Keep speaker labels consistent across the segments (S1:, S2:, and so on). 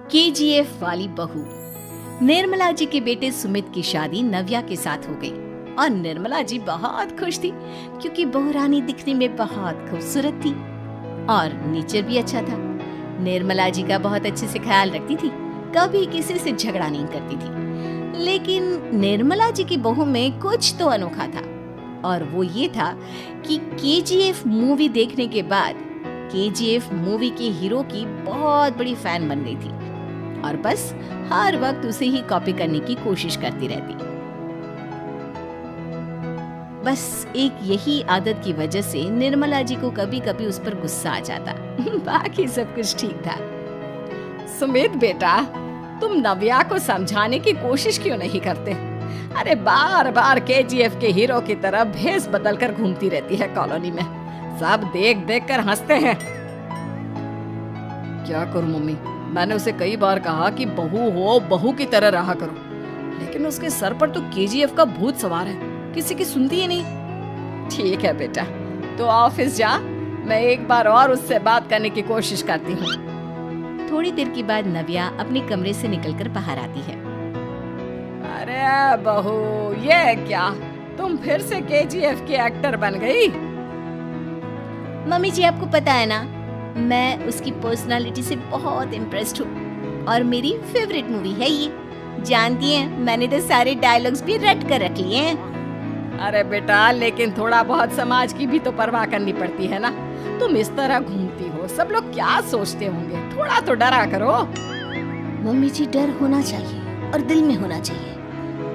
S1: KGF वाली बहू। निर्मला जी के बेटे सुमित की शादी नव्या के साथ हो गई और निर्मला जी बहुत खुश थी क्योंकि बहू रानी दिखने में बहुत खूबसूरत थी और नेचर भी अच्छा था। निर्मला जी का बहुत अच्छे से ख्याल रखती थी, कभी किसी से झगड़ा नहीं करती थी। लेकिन निर्मला जी की बहू में कुछ तो अनोखा था और वो ये था कि केजीएफ मूवी देखने के बाद केजीएफ मूवी के हीरो की बहुत बड़ी फैन बन गई थी और बस हर वक्त उसे ही कॉपी करने की कोशिश करती रहती। बस एक यही आदत की वजह से निर्मला जी को कभी कभी उस पर गुस्सा आ जाता। बाकी सब कुछ ठीक था। सुमित बेटा, तुम नव्या को समझाने की कोशिश क्यों नहीं करते? अरे बार बार केजीएफ के हीरो की तरह भेस बदल कर घूमती रहती है कॉलोनी में, सब देख देख कर हंसते हैं। क्या करूं मम्मी, मैंने उसे कई बार कहा कि बहू हो बहू की तरह रहा करो, लेकिन उसके सर पर तो केजीएफ का भूत सवार है, किसी की सुनती ही नहीं। ठीक है बेटा, तो ऑफिस जा, मैं एक बार और उससे बात करने की कोशिश करती हूँ। थोड़ी देर के बाद नव्या अपने कमरे से निकलकर बाहर आती है। अरे बहू, ये क्या, तुम फिर से केजीएफ की एक्टर बन गई? मम्मी जी, आपको पता है ना, मैं उसकी पर्सनालिटी से बहुत इम्प्रेस्ड हूँ और मेरी फेवरेट मूवी है ये। जानती हैं, मैंने तो सारे डायलॉग्स भी रट कर रख लिए हैं। अरे बेटा, लेकिन थोड़ा बहुत समाज की भी तो परवाह करनी पड़ती है ना। तुम इस तरह घूमती हो, सब लोग क्या सोचते होंगे, थोड़ा तो डरा करो।
S2: मम्मी जी, डर होना चाहिए और दिल में होना चाहिए,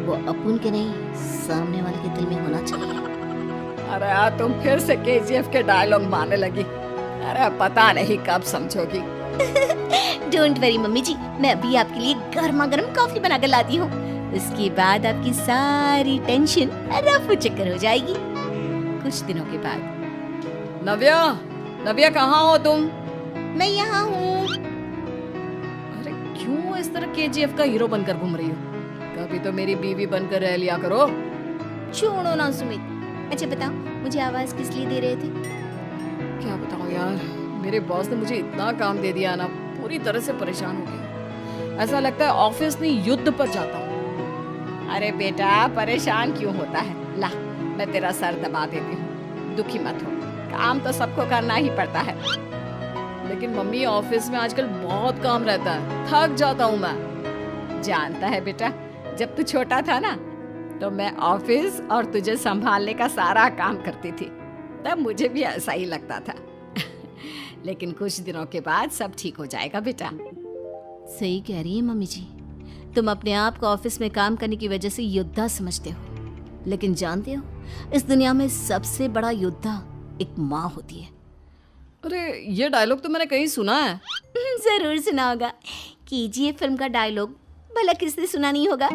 S2: वो अपन के नहीं, सामने वाले के दिल में होना चाहिए।
S1: अरे तुम फिर से केजीएफ के डायलॉग मारने लगी। अरे पता नहीं कब समझोगी।
S2: डोंट वरी मम्मी जी, मैं अभी आपके लिए गर्मा गर्म कॉफी बनाकर लाती हूँ। इसके बाद आपकी सारी टेंशन रफू चक्कर हो जाएगी।
S1: कुछ दिनों के बाद। नव्या, नव्या कहाँ हो तुम?
S2: मैं यहाँ हूँ।
S1: अरे क्यों इस तरह केजीएफ का हीरो बनकर घूम रही हो? कभी तो मेरी बीवी बनकर रह लिया करो।
S2: छोड़ो ना सुमित। अच्छा बताओ, मुझे आवाज किस लिए दे रहे थे?
S1: क्या बताऊं यार, मेरे बॉस ने मुझे इतना काम दे दिया ना, पूरी तरह से परेशान हो गया। ऐसा लगता है ऑफिस में युद्ध पर जाता हूँ। अरे बेटा, परेशान क्यों होता है? ला, मैं तेरा सर दबा देती हूँ, दुखी मत हो, काम तो सबको करना ही पड़ता है। लेकिन मम्मी, ऑफिस में आजकल बहुत काम रहता है, थक जाता हूँ मैं। जानता है बेटा, जब तू छोटा था ना, तो मैं ऑफिस और तुझे संभालने का सारा काम करती थी, तब मुझे भी ऐसा ही लगता था। लेकिन कुछ दिनों के बाद सब ठीक हो जाएगा बेटा।
S2: सही कह रही है मम्मी जी, तुम अपने आप को ऑफिस में काम करने की वजह से योद्धा समझते हो, लेकिन जानते हो, इस दुनिया में सबसे बड़ा योद्धा एक माँ होती है।
S1: अरे ये डायलॉग तो मैंने कहीं सुना है।
S2: जरूर सुना होगा, केजीएफ फिल्म का डायलॉग, भला किसने सुना नहीं होगा?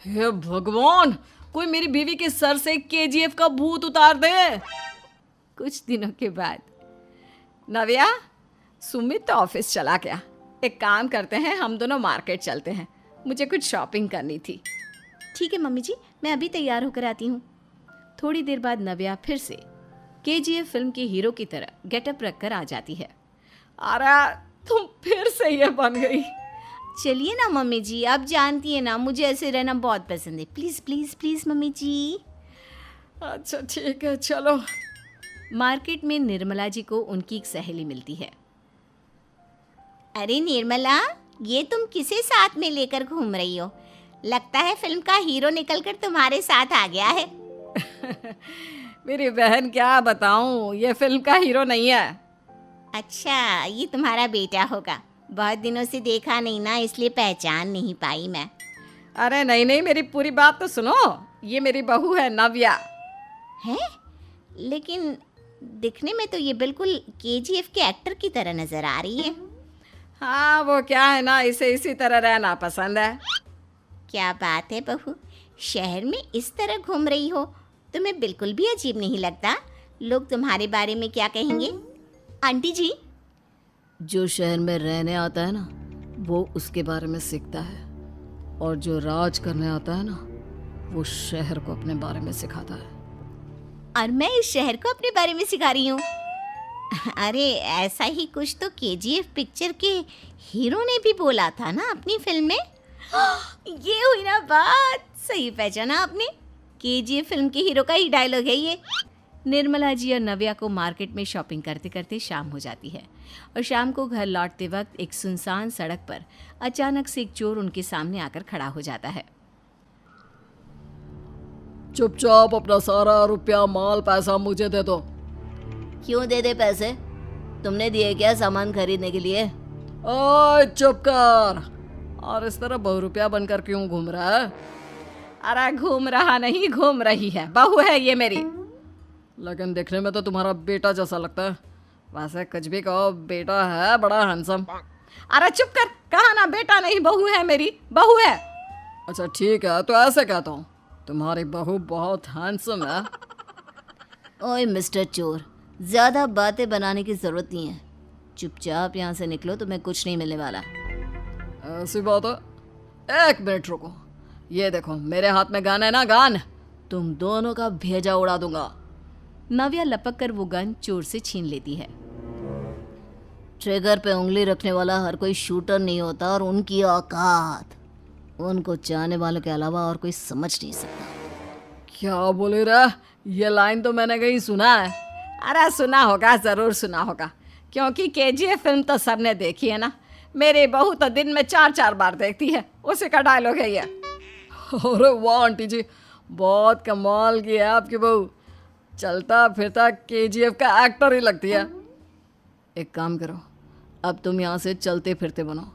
S1: हे भगवान, कोई मेरी बीवी के सर से केजीएफ का भूत उतार दे। कुछ दिनों के बाद। नव्या, सुमित तो ऑफिस चला गया, एक काम करते हैं, हम दोनों मार्केट चलते हैं, मुझे कुछ शॉपिंग करनी थी।
S2: ठीक है मम्मी जी, मैं अभी तैयार होकर आती हूँ।
S1: थोड़ी देर बाद नव्या फिर से केजीएफ फिल्म के हीरो की तरह गेटअप रखकर आ जाती है। अरे तुम फिर से ये बन गई।
S2: चलिए ना मम्मी जी, आप जानती है ना, मुझे ऐसे रहना बहुत पसंद है। प्लीज प्लीज प्लीज मम्मी जी।
S1: अच्छा ठीक है, चलो। मार्केट में निर्मला जी को उनकी एक सहेली मिलती है।
S2: अरे निर्मला, ये तुम किसे साथ में लेकर घूम रही हो? लगता है फिल्म का हीरो निकलकर तुम्हारे साथ आ गया है।
S1: मेरी बहन, क्या बताऊं, ये फिल्म का हीरो नहीं है।
S2: अच्छा, ये तुम्हारा बेटा होगा, बहुत दिनों से देखा नहीं ना, इसलिए पहचान नहीं पाई मैं।
S1: अरे नहीं नहीं, मेरी पूरी बात तो सुनो, ये मेरी बहू है नव्या।
S2: है? लेकिन दिखने में तो ये बिल्कुल केजीएफ के एक्टर की तरह नजर आ रही है।
S1: हाँ, वो क्या है ना, इसे इसी तरह रहना पसंद है।
S2: क्या बात है बहू, शहर में इस तरह घूम रही हो, तुम्हें बिल्कुल भी अजीब नहीं लगता? लोग तुम्हारे बारे में क्या कहेंगे? आंटी जी,
S1: जो शहर में रहने आता है ना, वो उसके बारे में सीखता है, और जो राज करने आता है ना, वो शहर को अपने बारे में सिखाता है।
S2: और मैं इस शहर को अपने बारे में सिखा रही हूँ। अरे ऐसा ही कुछ तो केजीएफ पिक्चर के हीरो ने भी बोला था ना अपनी फिल्म में। ये हुई ना बात, सही पहचाना आपने। केजीएफ फिल्म के हीरो का ही डायलॉग है ये। निर्मला जी और नव्या को मार्केट में शॉपिंग करते करते शाम हो जाती है और शाम को घर लौटते वक्त एक सुनसान सड़क पर अचानक से एक चोर उनके सामने आकर खड़ा हो जाता है।
S1: चुपचाप अपना सारा रुपया माल पैसा मुझे दे दो।
S2: क्यों दे दे पैसे? तुमने दिए क्या सामान खरीदने के लिए?
S1: ओए चुप कर। और इस तरह बहुरुपया बनकर क्यों घूम रहा है?
S3: अरे घूम रहा नहीं, घूम रही है, बहू है ये मेरी।
S1: लेकिन देखने में तो तुम्हारा बेटा जैसा लगता है। वैसे कुछ भी कहो, बेटा है बड़ा हैंडसम।
S3: अरे चुप कर, कहा ना बेटा नहीं बहू है मेरी, बहू है।
S1: अच्छा ठीक है, तो ऐसे कहता हूँ, तुम्हारी बहू बहुत हैंडसम है।
S2: ओए मिस्टर चोर, ज़्यादा बातें बनाने की ज़रूरत नहीं है। चुपचाप यहाँ से निकलो, तुम्हें कुछ नहीं मिलने वाला।
S1: ऐसी बात है। एक मिनट रुको, ये देखो मेरे हाथ में गन है ना, गन। तुम दोनों का भेजा उड़ा दूंगा।
S2: नव्या लपक कर वो गन चोर से छीन लेती है। ट्रिगर पे उंगली रखने वाला हर कोई शूटर नहीं होता, और उनकी औकात उनको चाहने वालों के अलावा और कोई समझ नहीं सकता।
S1: क्या बोले रे? ये लाइन तो मैंने कहीं सुना है।
S3: अरे सुना होगा, ज़रूर सुना होगा, क्योंकि केजीएफ फिल्म तो सबने देखी है ना। मेरी बहू तो दिन में 4-4 बार देखती है, उसी का डायलॉग है ये।
S1: अरे वाह आंटी जी, बहुत कमाल की है आपकी बहू। चलता फिरता केजीएफ का एक्टर ही लगती है। एक काम करो, अब तुम यहाँ से चलते फिरते बनो,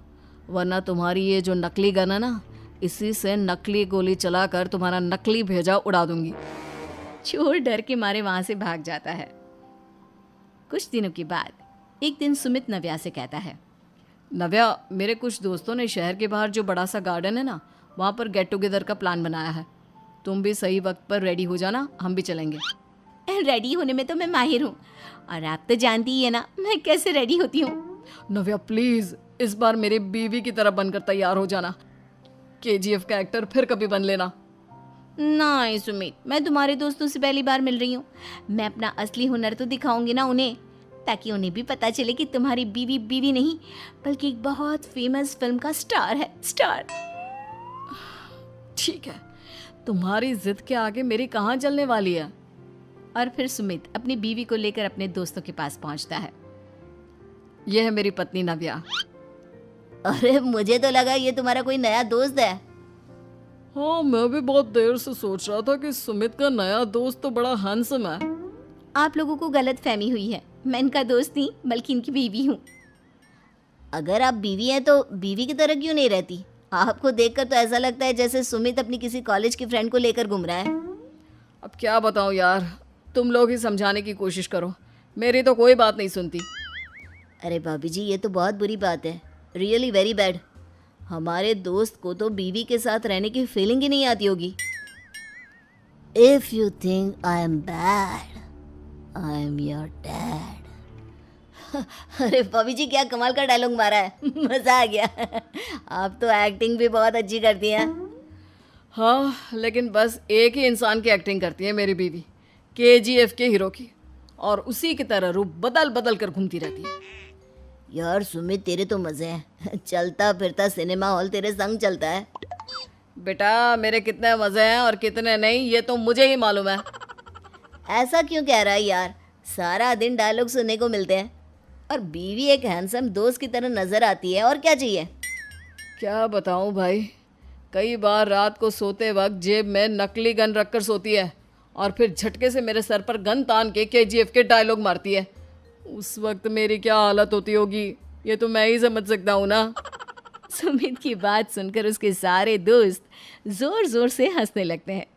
S1: वरना तुम्हारी ये जो नकली गन है ना, इसी से नकली गोली चलाकर तुम्हारा नकली भेजा उड़ा दूंगी।
S2: चोर डर के मारे वहां से भाग जाता है। कुछ दिनों के बाद एक दिन सुमित नव्या से कहता है,
S1: नव्या, मेरे कुछ दोस्तों ने शहर के बाहर जो बड़ा सा गार्डन है ना, वहाँ पर गेट टुगेदर का प्लान बनाया है। तुम भी सही वक्त पर रेडी हो जाना, हम भी चलेंगे।
S2: रेडी होने में तो मैं माहिर हूँ, और आप तो जानती ही है ना मैं कैसे रेडी होती हूँ।
S1: नव्या प्लीज, इस बार मेरी बीवी की तरह बनकर तैयार हो जाना। केजीएफ का एक्टर फिर कभी बन लेना।
S2: नहीं सुमित, मैं तुम्हारे दोस्तों से पहली बार मिल रही हूँ। मैं अपना असली हुनर तो दिखाऊंगी ना उन्हें, ताकि उन्हें भी पता चले कि तुम्हारी बीवी बीवी नहीं बल्कि एक बहुत फेमस फिल्म का स्टार है, स्टार।
S1: ठीक है, तुम्हारी जिद के आगे मेरी कहाँ चलने वाली है।
S2: और फिर सुमित अपनी बीवी को लेकर अपने दोस्तों के पास पहुंचता है।
S1: यह है मेरी पत्नी नव्या।
S2: अरे मुझे तो लगा ये तुम्हारा कोई नया दोस्त है।
S1: हाँ, मैं भी बहुत देर से सोच रहा था कि सुमित का नया दोस्त तो बड़ा हैंडसम है।
S2: आप लोगों को गलत फहमी हुई है, मैं इनका दोस्त नहीं बल्कि इनकी बीवी हूँ। अगर आप बीवी हैं तो बीवी की तरह क्यों नहीं रहती? आपको देखकर तो ऐसा लगता है जैसे सुमित अपनी किसी कॉलेज की फ्रेंड को लेकर घूम रहा है।
S1: अब क्या बताऊँ यार, तुम लोग ही समझाने की कोशिश करो, मेरी तो कोई बात नहीं सुनती।
S2: अरे भाभी जी, ये तो बहुत बुरी बात है, रियली वेरी बैड। हमारे दोस्त को तो बीवी के साथ रहने की फीलिंग ही नहीं आती होगी। If you think I am bad, I am your dad. अरे भाभी जी, क्या कमाल का डायलॉग मारा है, मजा आ गया। आप तो एक्टिंग भी बहुत अच्छी करती हैं।
S1: हाँ, लेकिन बस एक ही इंसान की एक्टिंग करती है मेरी बीवी, केजीएफ के हीरो की, और उसी की तरह रूप बदल बदल कर घूमती रहती है।
S2: यार सुमित, तेरे तो मजे हैं, चलता फिरता सिनेमा हॉल तेरे संग चलता है।
S1: बेटा, मेरे कितने मजे हैं और कितने नहीं, ये तो मुझे ही मालूम है।
S2: ऐसा क्यों कह रहा है यार? सारा दिन डायलॉग सुनने को मिलते हैं, और बीवी एक हैंडसम दोस्त की तरह नजर आती है, और क्या चाहिए?
S1: क्या बताऊं भाई, कई बार रात को सोते वक्त जेब में नकली गन रखकर सोती है, और फिर झटके से मेरे सर पर गन तान के केजीएफ के डायलॉग मारती है। उस वक्त मेरी क्या हालत होती होगी, ये तो मैं ही समझ सकता हूँ ना।
S2: सुमित की बात सुनकर उसके सारे दोस्त जोर जोर से हंसने लगते हैं।